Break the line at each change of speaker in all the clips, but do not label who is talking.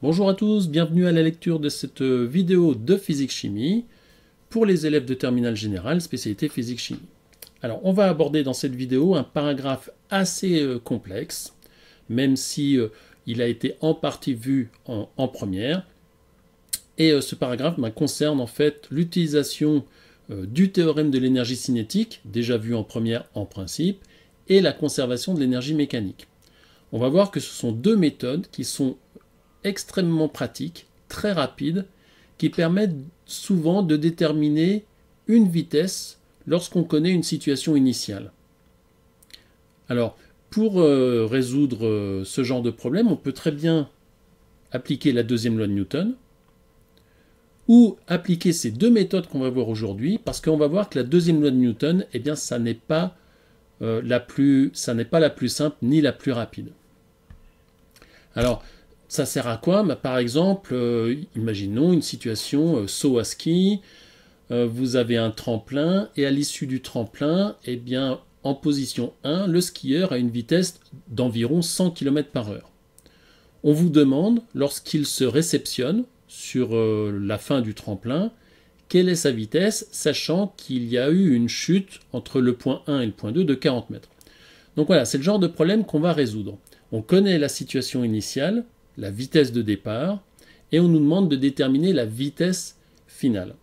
Bonjour à tous, bienvenue à la lecture de cette vidéo de physique-chimie pour les élèves de terminale générale, spécialité physique-chimie. Alors, on va aborder dans cette vidéo un paragraphe assez complexe, même si il a été en partie vu en première. Et ce paragraphe concerne en fait l'utilisation du théorème de l'énergie cinétique, déjà vu en première en principe, et la conservation de l'énergie mécanique. On va voir que ce sont deux méthodes qui sont extrêmement pratiques, très rapides, qui permettent souvent de déterminer une vitesse lorsqu'on connaît une situation initiale. Alors, pour résoudre ce genre de problème, on peut très bien appliquer la deuxième loi de Newton, ou appliquer ces deux méthodes qu'on va voir aujourd'hui, parce qu'on va voir que la deuxième loi de Newton, eh bien, ça n'est pas la plus simple ni la plus rapide. Alors, ça sert à quoi? Par exemple, imaginons une situation saut à ski, vous avez un tremplin, et à l'issue du tremplin, eh bien, en position 1, le skieur a une vitesse d'environ 100 km/h. On vous demande, lorsqu'il se réceptionne sur la fin du tremplin, quelle est sa vitesse, sachant qu'il y a eu une chute entre le point 1 et le point 2 de 40 mètres. Donc voilà, c'est le genre de problème qu'on va résoudre. On connaît la situation initiale, la vitesse de départ, et on nous demande de déterminer la vitesse finale.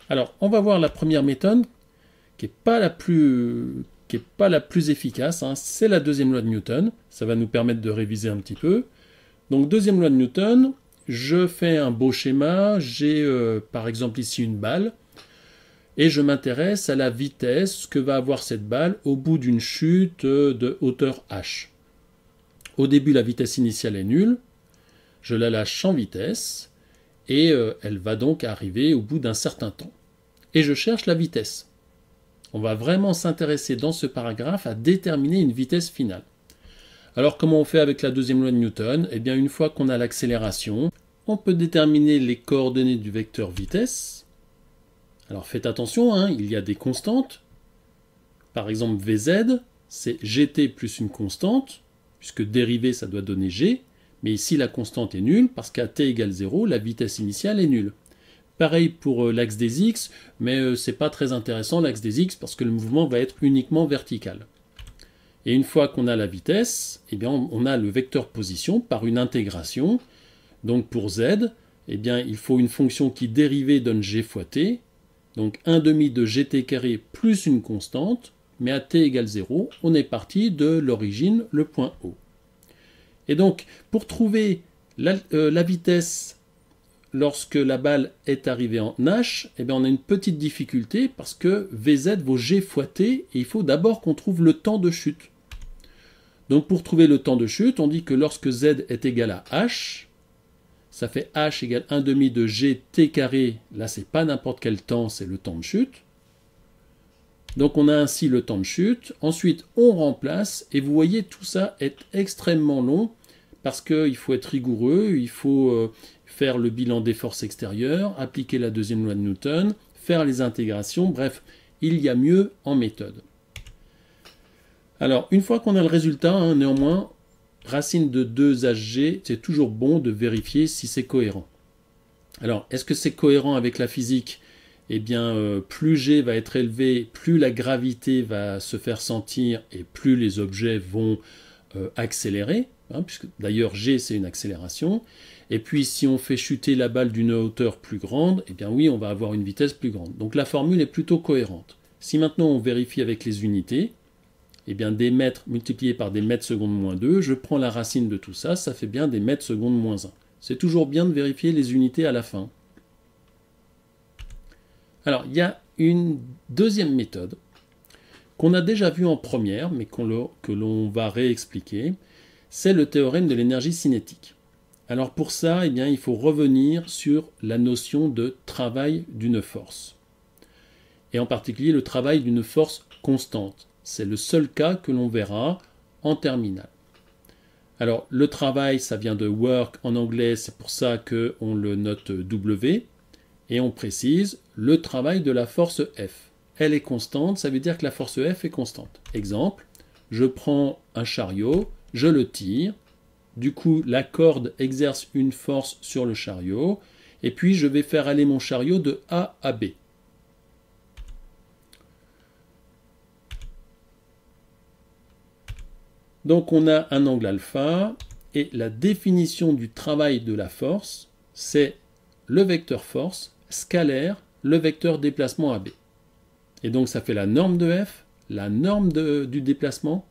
Alors, on va voir la première méthode, qui n'est pas la plus efficace, c'est la deuxième loi de Newton. Ça va nous permettre de réviser un petit peu. Donc, deuxième loi de Newton, je fais un beau schéma, j'ai par exemple ici une balle, et je m'intéresse à la vitesse que va avoir cette balle au bout d'une chute de hauteur h. Au début, la vitesse initiale est nulle, je la lâche sans vitesse, et elle va donc arriver au bout d'un certain temps. Et je cherche la vitesse. On va vraiment s'intéresser dans ce paragraphe à déterminer une vitesse finale. Alors comment on fait avec la deuxième loi de Newton? Eh bien, une fois qu'on a l'accélération, on peut déterminer les coordonnées du vecteur vitesse. Alors faites attention, il y a des constantes. Par exemple, Vz, c'est gt plus une constante, puisque dérivé, ça doit donner g, mais ici la constante est nulle, parce qu'à t égale 0, la vitesse initiale est nulle. Pareil pour l'axe des x, mais c'est pas très intéressant l'axe des x, parce que le mouvement va être uniquement vertical. Et une fois qu'on a la vitesse, eh bien on a le vecteur position par une intégration. Donc pour z, eh bien il faut une fonction qui dérivée donne g fois t, donc 1 demi de gt carré plus une constante, mais à t égale 0, on est parti de l'origine, le point O. Et donc, pour trouver la vitesse lorsque la balle est arrivée en h, eh bien on a une petite difficulté parce que Vz vaut g fois t, et il faut d'abord qu'on trouve le temps de chute. Donc pour trouver le temps de chute, on dit que lorsque z est égal à h, ça fait h égale 1 demi de gt carré, là c'est pas n'importe quel temps, c'est le temps de chute. Donc on a ainsi le temps de chute, ensuite on remplace, et vous voyez tout ça est extrêmement long, parce qu'il faut être rigoureux, il faut faire le bilan des forces extérieures, appliquer la deuxième loi de Newton, faire les intégrations, bref, il y a mieux en méthode. Alors une fois qu'on a le résultat, néanmoins, racine de 2hg, c'est toujours bon de vérifier si c'est cohérent. Alors est-ce que c'est cohérent avec la physique? Eh bien, plus g va être élevé, plus la gravité va se faire sentir et plus les objets vont accélérer, puisque d'ailleurs g c'est une accélération. Et puis si on fait chuter la balle d'une hauteur plus grande, eh bien oui, on va avoir une vitesse plus grande. Donc la formule est plutôt cohérente. Si maintenant on vérifie avec les unités, eh bien des mètres multipliés par des mètres secondes moins 2, je prends la racine de tout ça, ça fait bien des mètres secondes moins 1. C'est toujours bien de vérifier les unités à la fin. Alors, il y a une deuxième méthode qu'on a déjà vue en première, mais que l'on va réexpliquer. C'est le théorème de l'énergie cinétique. Alors pour ça, eh bien, il faut revenir sur la notion de travail d'une force. Et en particulier le travail d'une force constante. C'est le seul cas que l'on verra en terminale. Alors le travail, ça vient de work en anglais, c'est pour ça qu'on le note W. Et on précise le travail de la force F. Elle est constante, ça veut dire que la force F est constante. Exemple, je prends un chariot, je le tire, Du coup, la corde exerce une force sur le chariot. Et puis, je vais faire aller mon chariot de A à B. Donc, on a un angle alpha. Et la définition du travail de la force, c'est le vecteur force scalaire, le vecteur déplacement AB. Et donc, ça fait la norme de F, la norme du déplacement,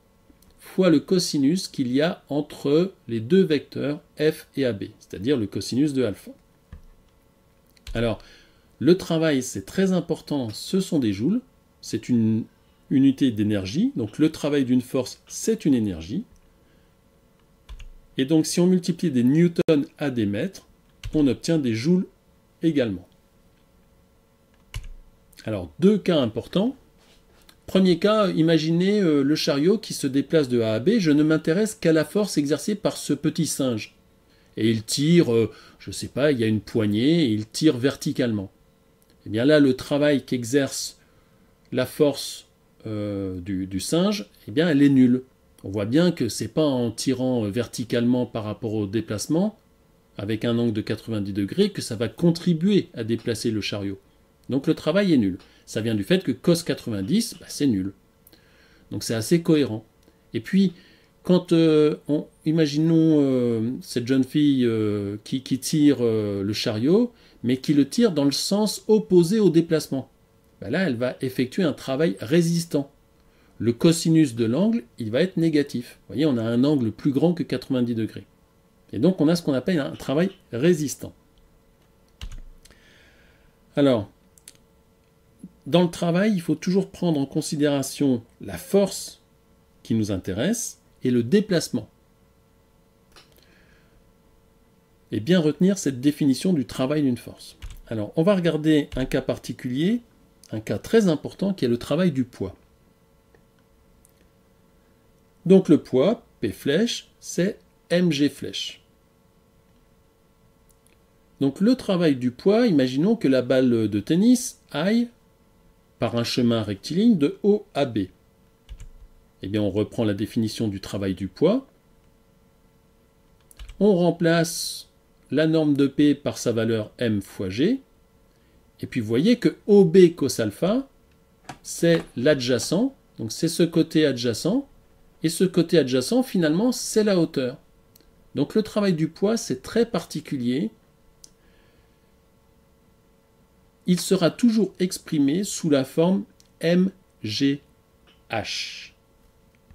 fois le cosinus qu'il y a entre les deux vecteurs F et AB, c'est-à-dire le cosinus de alpha. Alors, le travail, c'est très important, ce sont des joules, c'est une unité d'énergie, donc le travail d'une force, c'est une énergie. Et donc, si on multiplie des newtons à des mètres, on obtient des joules également. Alors, deux cas importants. Premier cas, imaginez le chariot qui se déplace de A à B. Je ne m'intéresse qu'à la force exercée par ce petit singe. Et il tire, je ne sais pas, il y a une poignée, et il tire verticalement. Et bien là, le travail qu'exerce la force du singe, eh bien, elle est nulle. On voit bien que ce n'est pas en tirant verticalement par rapport au déplacement, avec un angle de 90 degrés, que ça va contribuer à déplacer le chariot. Donc le travail est nul. Ça vient du fait que cos 90, c'est nul. Donc c'est assez cohérent. Et puis, quand imaginons cette jeune fille qui tire le chariot, mais qui le tire dans le sens opposé au déplacement. Là, elle va effectuer un travail résistant. Le cosinus de l'angle, il va être négatif. Vous voyez, on a un angle plus grand que 90 degrés. Et donc, on a ce qu'on appelle un travail résistant. Alors, dans le travail, il faut toujours prendre en considération la force qui nous intéresse et le déplacement. Et bien retenir cette définition du travail d'une force. Alors, on va regarder un cas particulier, un cas très important qui est le travail du poids. Donc le poids, P flèche, c'est mg flèche. Donc le travail du poids, imaginons que la balle de tennis aille par un chemin rectiligne de O à B. Eh bien, on reprend la définition du travail du poids. On remplace la norme de P par sa valeur m fois g. Et puis, vous voyez que OB cos alpha, c'est l'adjacent. Donc, c'est ce côté adjacent. Et ce côté adjacent, finalement, c'est la hauteur. Donc, le travail du poids, c'est très particulier. Il sera toujours exprimé sous la forme mgh.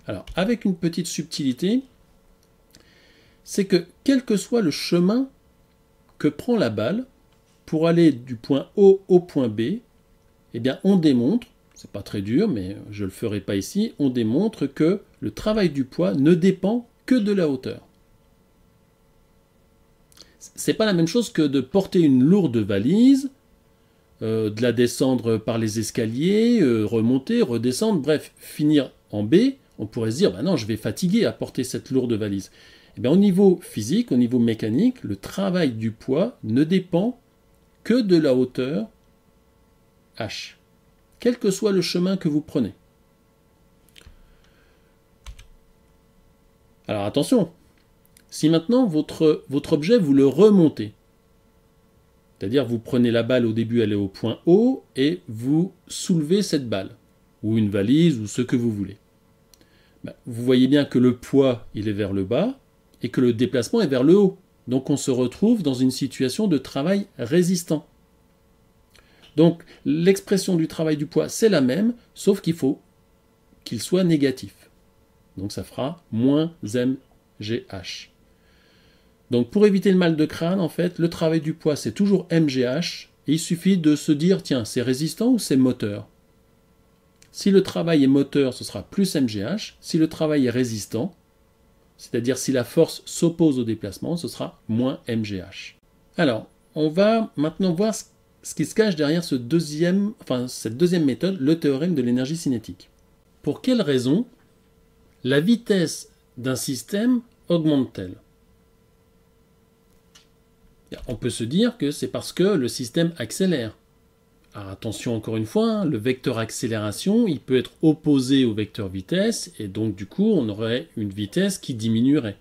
Alors, avec une petite subtilité, c'est que quel que soit le chemin que prend la balle pour aller du point O au point B, eh bien, on démontre, c'est pas très dur, mais je le ferai pas ici, on démontre que le travail du poids ne dépend que de la hauteur. C'est pas la même chose que de porter une lourde valise, de la descendre par les escaliers, remonter, redescendre, bref, finir en B. On pourrait se dire, ben non, je vais fatiguer à porter cette lourde valise. Eh bien, au niveau physique, au niveau mécanique, le travail du poids ne dépend que de la hauteur h, quel que soit le chemin que vous prenez. Alors attention, si maintenant votre objet, vous le remontez, c'est-à-dire vous prenez la balle au début, elle est au point O, et vous soulevez cette balle, ou une valise, ou ce que vous voulez. Vous voyez bien que le poids, il est vers le bas, et que le déplacement est vers le haut. Donc on se retrouve dans une situation de travail résistant. Donc l'expression du travail du poids, c'est la même, sauf qu'il faut qu'il soit négatif. Donc ça fera moins mgh. Donc pour éviter le mal de crâne, en fait, le travail du poids, c'est toujours mgh, et il suffit de se dire, tiens, c'est résistant ou c'est moteur? Si le travail est moteur, ce sera plus mgh. Si le travail est résistant, c'est-à-dire si la force s'oppose au déplacement, ce sera moins mgh. Alors, on va maintenant voir ce qui se cache derrière cette deuxième méthode, le théorème de l'énergie cinétique. Pour quelle raison la vitesse d'un système augmente-t-elle? On peut se dire que c'est parce que le système accélère. Alors attention encore une fois, le vecteur accélération, il peut être opposé au vecteur vitesse, et donc du coup on aurait une vitesse qui diminuerait.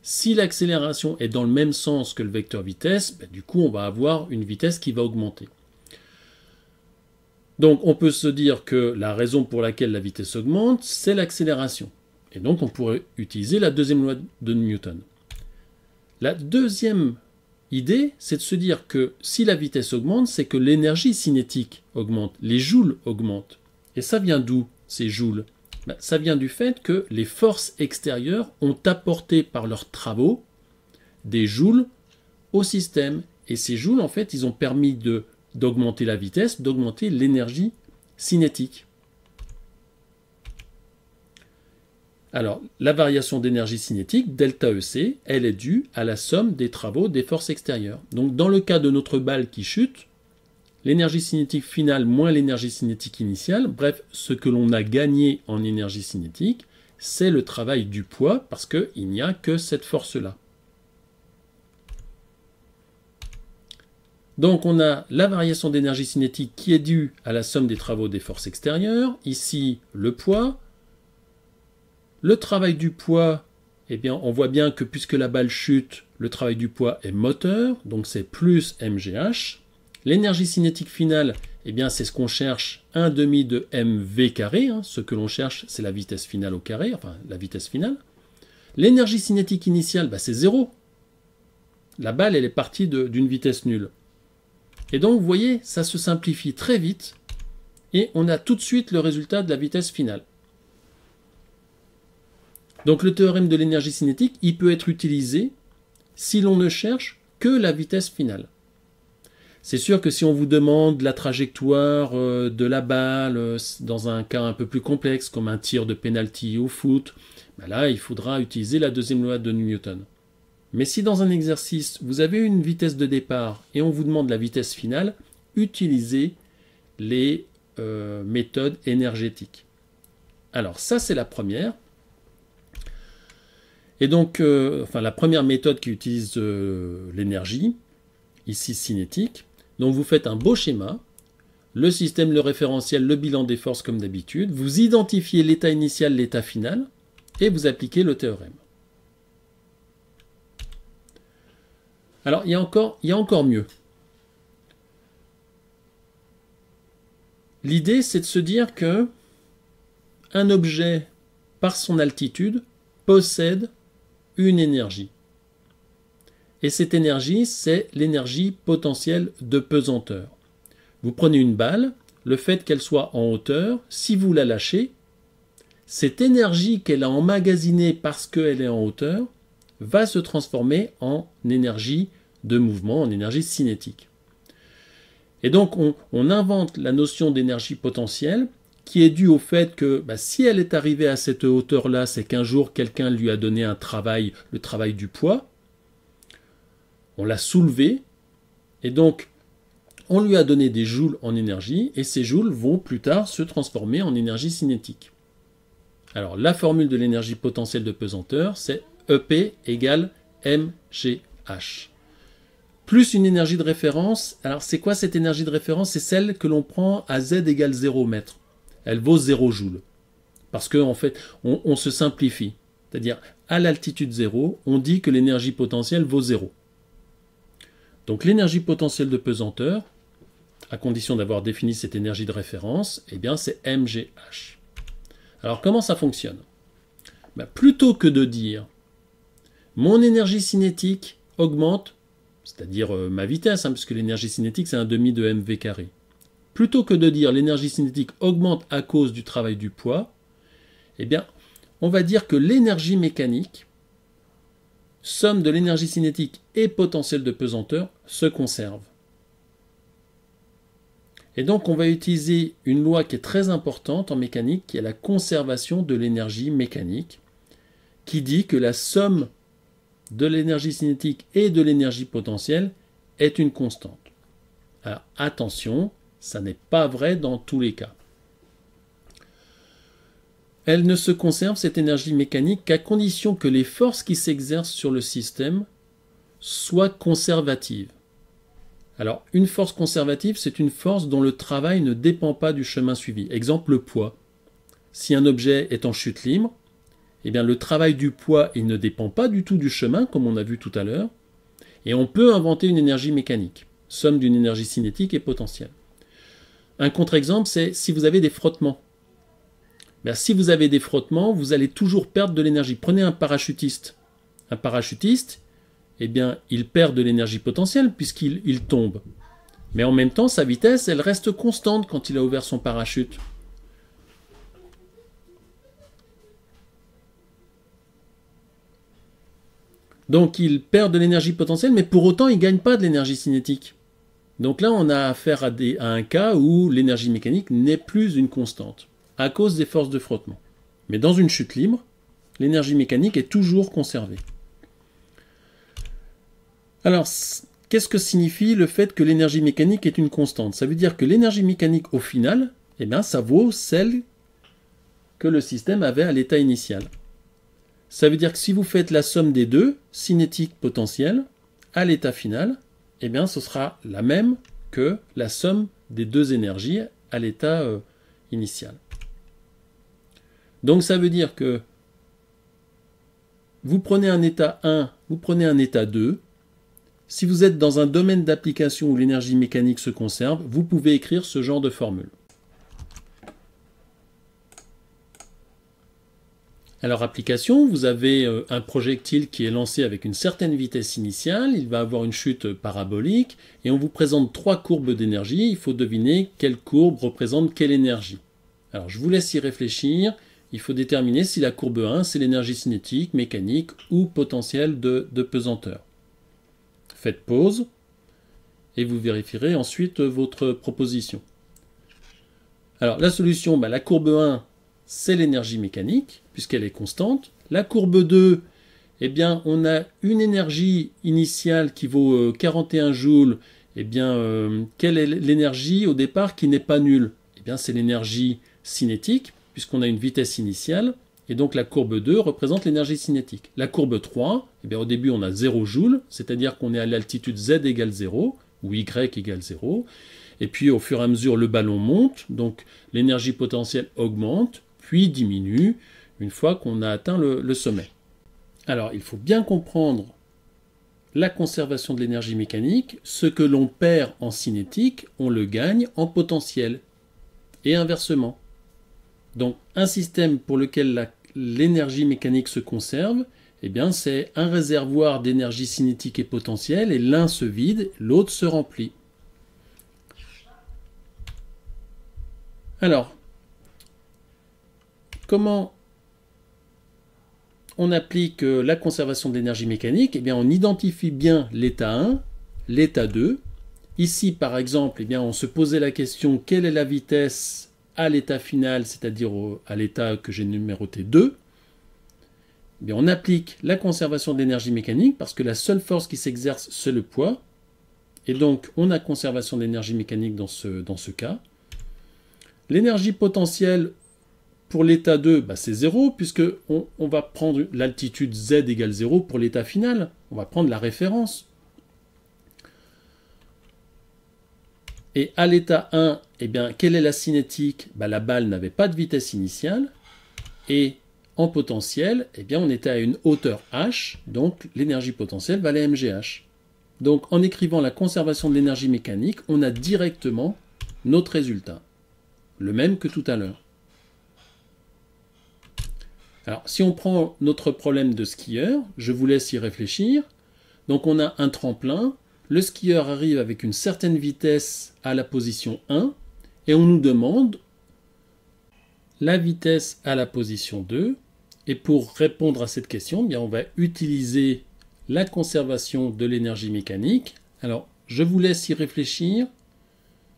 Si l'accélération est dans le même sens que le vecteur vitesse, du coup on va avoir une vitesse qui va augmenter. Donc on peut se dire que la raison pour laquelle la vitesse augmente, c'est l'accélération. Et donc on pourrait utiliser la deuxième loi de Newton. La deuxième idée, c'est de se dire que si la vitesse augmente, c'est que l'énergie cinétique augmente, les joules augmentent. Et ça vient d'où, ces joules? Ça vient du fait que les forces extérieures ont apporté par leurs travaux des joules au système. Et ces joules, en fait, ils ont permis d'augmenter la vitesse, d'augmenter l'énergie cinétique. Alors, la variation d'énergie cinétique, delta EC, elle est due à la somme des travaux des forces extérieures. Donc, dans le cas de notre balle qui chute, l'énergie cinétique finale moins l'énergie cinétique initiale, bref, ce que l'on a gagné en énergie cinétique, c'est le travail du poids, parce qu'il n'y a que cette force-là. Donc on a la variation d'énergie cinétique qui est due à la somme des travaux des forces extérieures, ici le poids. Le travail du poids, eh bien, on voit bien que puisque la balle chute, le travail du poids est moteur, donc c'est plus mgh. L'énergie cinétique finale, eh bien, c'est ce qu'on cherche, 1/2 de mv carré. Ce que l'on cherche, c'est la vitesse finale au carré, enfin la vitesse finale. L'énergie cinétique initiale, c'est 0. La balle, elle est partie d'une vitesse nulle. Et donc, vous voyez, ça se simplifie très vite et on a tout de suite le résultat de la vitesse finale. Donc, le théorème de l'énergie cinétique, il peut être utilisé si l'on ne cherche que la vitesse finale. C'est sûr que si on vous demande la trajectoire de la balle dans un cas un peu plus complexe, comme un tir de penalty au foot, là, il faudra utiliser la deuxième loi de Newton. Mais si dans un exercice, vous avez une vitesse de départ et on vous demande la vitesse finale, utilisez les méthodes énergétiques. Alors ça, c'est la première. Et donc, la première méthode qui utilise l'énergie, ici cinétique. Donc vous faites un beau schéma, le système, le référentiel, le bilan des forces comme d'habitude. Vous identifiez l'état initial, l'état final, et vous appliquez le théorème. Alors, il y a encore mieux. L'idée, c'est de se dire que un objet, par son altitude, possède une énergie. Et cette énergie, c'est l'énergie potentielle de pesanteur. Vous prenez une balle, le fait qu'elle soit en hauteur, si vous la lâchez, cette énergie qu'elle a emmagasinée parce qu'elle est en hauteur, va se transformer en énergie de mouvement, en énergie cinétique. Et donc on invente la notion d'énergie potentielle qui est due au fait que si elle est arrivée à cette hauteur-là, c'est qu'un jour quelqu'un lui a donné un travail, le travail du poids, on l'a soulevée, et donc on lui a donné des joules en énergie, et ces joules vont plus tard se transformer en énergie cinétique. Alors la formule de l'énergie potentielle de pesanteur, c'est EP égale mgh. Plus une énergie de référence. Alors c'est quoi cette énergie de référence? C'est celle que l'on prend à z égale 0 mètre. Elle vaut 0 joule. Parce qu'en fait, on se simplifie. C'est-à-dire, à l'altitude 0, on dit que l'énergie potentielle vaut 0. Donc l'énergie potentielle de pesanteur, à condition d'avoir défini cette énergie de référence, eh bien c'est mgh. Alors comment ça fonctionne? Plutôt que de dire mon énergie cinétique augmente, c'est-à-dire ma vitesse, puisque l'énergie cinétique c'est 1/2 de mv carré. Plutôt que de dire l'énergie cinétique augmente à cause du travail du poids, eh bien, on va dire que l'énergie mécanique, somme de l'énergie cinétique et potentiel de pesanteur, se conserve. Et donc, on va utiliser une loi qui est très importante en mécanique, qui est la conservation de l'énergie mécanique, qui dit que la somme de l'énergie cinétique et de l'énergie potentielle est une constante. Alors, attention, ça n'est pas vrai dans tous les cas. Elle ne se conserve, cette énergie mécanique, qu'à condition que les forces qui s'exercent sur le système soient conservatives. Alors, une force conservative, c'est une force dont le travail ne dépend pas du chemin suivi. Exemple, le poids. Si un objet est en chute libre, eh bien, le travail du poids, il ne dépend pas du tout du chemin, comme on a vu tout à l'heure, et on peut inventer une énergie mécanique, somme d'une énergie cinétique et potentielle. Un contre-exemple, c'est si vous avez des frottements. Ben, si vous avez des frottements, vous allez toujours perdre de l'énergie. Prenez un parachutiste. Un parachutiste, eh bien, il perd de l'énergie potentielle puisqu'il tombe. Mais en même temps, sa vitesse, elle reste constante quand il a ouvert son parachute. Donc, il perd de l'énergie potentielle, mais pour autant, il ne gagne pas de l'énergie cinétique. Donc là, on a affaire à un cas où l'énergie mécanique n'est plus une constante, à cause des forces de frottement. Mais dans une chute libre, l'énergie mécanique est toujours conservée. Alors, qu'est-ce que signifie le fait que l'énergie mécanique est une constante? Ça veut dire que l'énergie mécanique, au final, eh bien, ça vaut celle que le système avait à l'état initial. Ça veut dire que si vous faites la somme des deux, cinétique, potentielle, à l'état final, eh bien, ce sera la même que la somme des deux énergies à l'état initial. Donc ça veut dire que vous prenez un état 1, vous prenez un état 2. Si vous êtes dans un domaine d'application où l'énergie mécanique se conserve, vous pouvez écrire ce genre de formule. Alors application, vous avez un projectile qui est lancé avec une certaine vitesse initiale, il va avoir une chute parabolique, et on vous présente trois courbes d'énergie, il faut deviner quelle courbe représente quelle énergie. Alors je vous laisse y réfléchir, il faut déterminer si la courbe 1 c'est l'énergie cinétique, mécanique ou potentielle de pesanteur. Faites pause, et vous vérifierez ensuite votre proposition. Alors la solution, la courbe 1, c'est l'énergie mécanique, puisqu'elle est constante. La courbe 2, eh bien, on a une énergie initiale qui vaut 41 joules. Eh bien, quelle est l'énergie au départ qui n'est pas nulle? Eh bien, c'est l'énergie cinétique, puisqu'on a une vitesse initiale. Et donc, la courbe 2 représente l'énergie cinétique. La courbe 3, eh bien, au début, on a 0 joules, c'est-à-dire qu'on est à l'altitude z égale 0, ou y égale 0. Et puis, au fur et à mesure, le ballon monte, donc l'énergie potentielle augmente, puis diminue une fois qu'on a atteint le sommet. Alors, il faut bien comprendre la conservation de l'énergie mécanique. Ce que l'on perd en cinétique, on le gagne en potentiel, et inversement. Donc, un système pour lequel l'énergie mécanique se conserve, eh bien, c'est un réservoir d'énergie cinétique et potentielle, et l'un se vide, l'autre se remplit. Alors, comment on applique la conservation de l'énergie mécanique? Eh bien, on identifie bien l'état 1, l'état 2. Ici, par exemple, eh bien, on se posait la question quelle est la vitesse à l'état final, c'est-à-dire à l'état que j'ai numéroté 2. Eh bien, on applique la conservation de l'énergie mécanique parce que la seule force qui s'exerce, c'est le poids. Et donc, on a conservation de l'énergie mécanique dans ce cas. L'énergie potentielle pour l'état 2, c'est 0, puisqu'on va prendre l'altitude z égale 0 pour l'état final. On va prendre la référence. Et à l'état 1, eh bien, quelle est la cinétique? La balle n'avait pas de vitesse initiale. Et en potentiel, eh bien, on était à une hauteur h, donc l'énergie potentielle valait mgh. Donc en écrivant la conservation de l'énergie mécanique, on a directement notre résultat. Le même que tout à l'heure. Alors, si on prend notre problème de skieur, je vous laisse y réfléchir. Donc, on a un tremplin. Le skieur arrive avec une certaine vitesse à la position 1 et on nous demande la vitesse à la position 2. Et pour répondre à cette question, bien, on va utiliser la conservation de l'énergie mécanique. Alors, je vous laisse y réfléchir.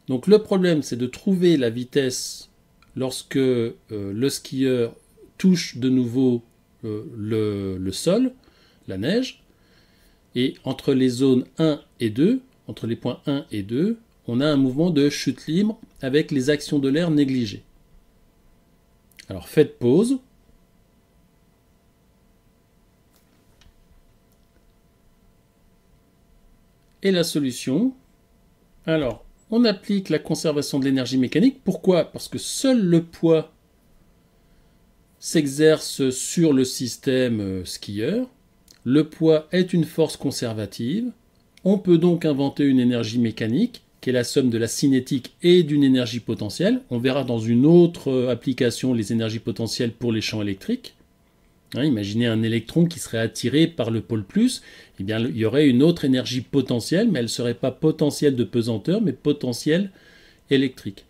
Donc, le problème, c'est de trouver la vitesse lorsque le skieur touche de nouveau le sol, la neige, et entre les zones 1 et 2, entre les points 1 et 2, on a un mouvement de chute libre avec les actions de l'air négligées. Alors faites pause. Et la solution, alors on applique la conservation de l'énergie mécanique. Pourquoi? Parce que seul le poids s'exerce sur le système skieur. Le poids est une force conservative. On peut donc inventer une énergie mécanique qui est la somme de la cinétique et d'une énergie potentielle. On verra dans une autre application les énergies potentielles pour les champs électriques. Imaginez un électron qui serait attiré par le pôle plus, eh bien, il y aurait une autre énergie potentielle, mais elle ne serait pas potentielle de pesanteur, mais potentielle électrique.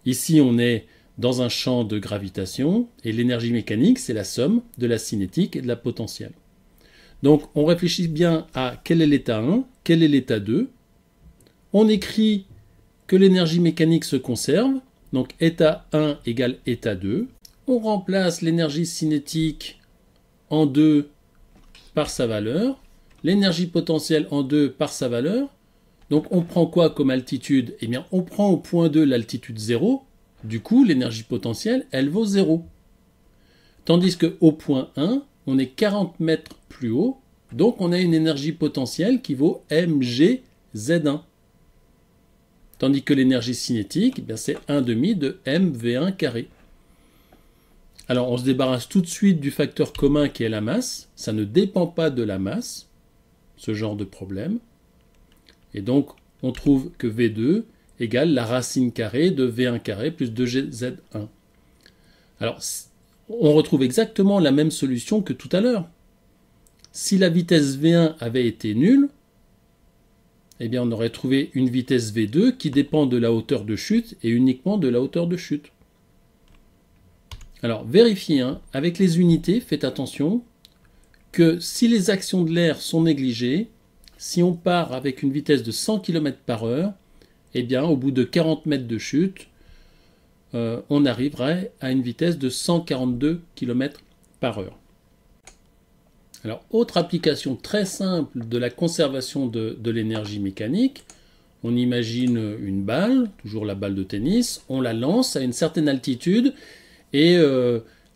Ici, on est dans un champ de gravitation, et l'énergie mécanique, c'est la somme de la cinétique et de la potentielle. Donc, on réfléchit bien à quel est l'état 1, quel est l'état 2. On écrit que l'énergie mécanique se conserve, donc état 1 égale état 2. On remplace l'énergie cinétique en 2 par sa valeur, l'énergie potentielle en 2 par sa valeur. Donc on prend quoi comme altitude? Eh bien, on prend au point 2 l'altitude 0. Du coup, l'énergie potentielle, elle vaut 0. Tandis qu'au point 1, on est 40 mètres plus haut. Donc on a une énergie potentielle qui vaut mgz1. Tandis que l'énergie cinétique, eh c'est 1,5 de mv1 carré. Alors on se débarrasse tout de suite du facteur commun qui est la masse. Ça ne dépend pas de la masse, ce genre de problème. Et donc on trouve que V2 égale la racine carrée de V1 carré plus 2gz1. Alors on retrouve exactement la même solution que tout à l'heure. Si la vitesse V1 avait été nulle, eh bien on aurait trouvé une vitesse V2 qui dépend de la hauteur de chute et uniquement de la hauteur de chute. Alors vérifiez, avec les unités, faites attention que si les actions de l'air sont négligées, si on part avec une vitesse de 100 km/h, eh bien au bout de 40 mètres de chute, on arriverait à une vitesse de 142 km/h. Alors, autre application très simple de la conservation de l'énergie mécanique, on imagine une balle, toujours la balle de tennis, on la lance à une certaine altitude et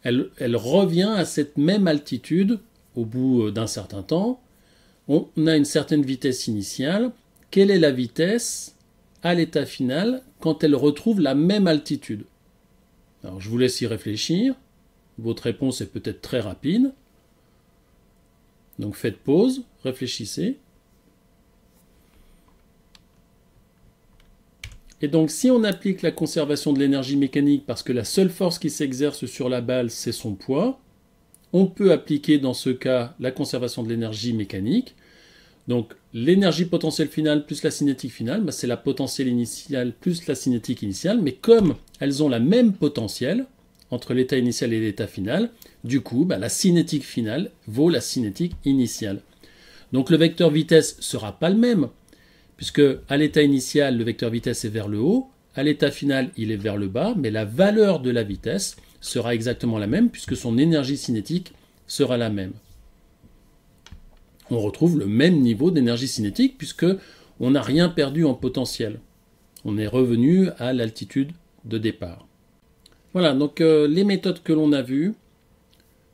elle revient à cette même altitude au bout d'un certain temps. On a une certaine vitesse initiale. Quelle est la vitesse à l'état final quand elle retrouve la même altitude? Alors, je vous laisse y réfléchir. Votre réponse est peut-être très rapide. Donc faites pause, réfléchissez. Et donc si on applique la conservation de l'énergie mécanique parce que la seule force qui s'exerce sur la balle c'est son poids, on peut appliquer dans ce cas la conservation de l'énergie mécanique. Donc l'énergie potentielle finale plus la cinétique finale, c'est la potentielle initiale plus la cinétique initiale, mais comme elles ont la même potentielle entre l'état initial et l'état final, du coup, la cinétique finale vaut la cinétique initiale. Donc le vecteur vitesse ne sera pas le même, puisque à l'état initial, le vecteur vitesse est vers le haut, à l'état final, il est vers le bas, mais la valeur de la vitesse sera exactement la même, puisque son énergie cinétique sera la même. On retrouve le même niveau d'énergie cinétique, puisque on n'a rien perdu en potentiel. On est revenu à l'altitude de départ. Voilà, donc les méthodes que l'on a vues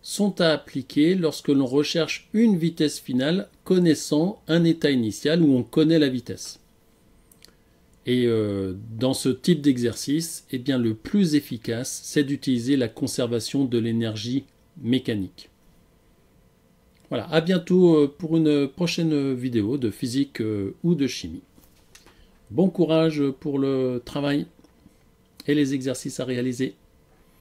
sont à appliquer lorsque l'on recherche une vitesse finale connaissant un état initial où on connaît la vitesse. Et dans ce type d'exercice, eh bien, le plus efficace, c'est d'utiliser la conservation de l'énergie mécanique. Voilà, à bientôt pour une prochaine vidéo de physique ou de chimie. Bon courage pour le travail et les exercices à réaliser.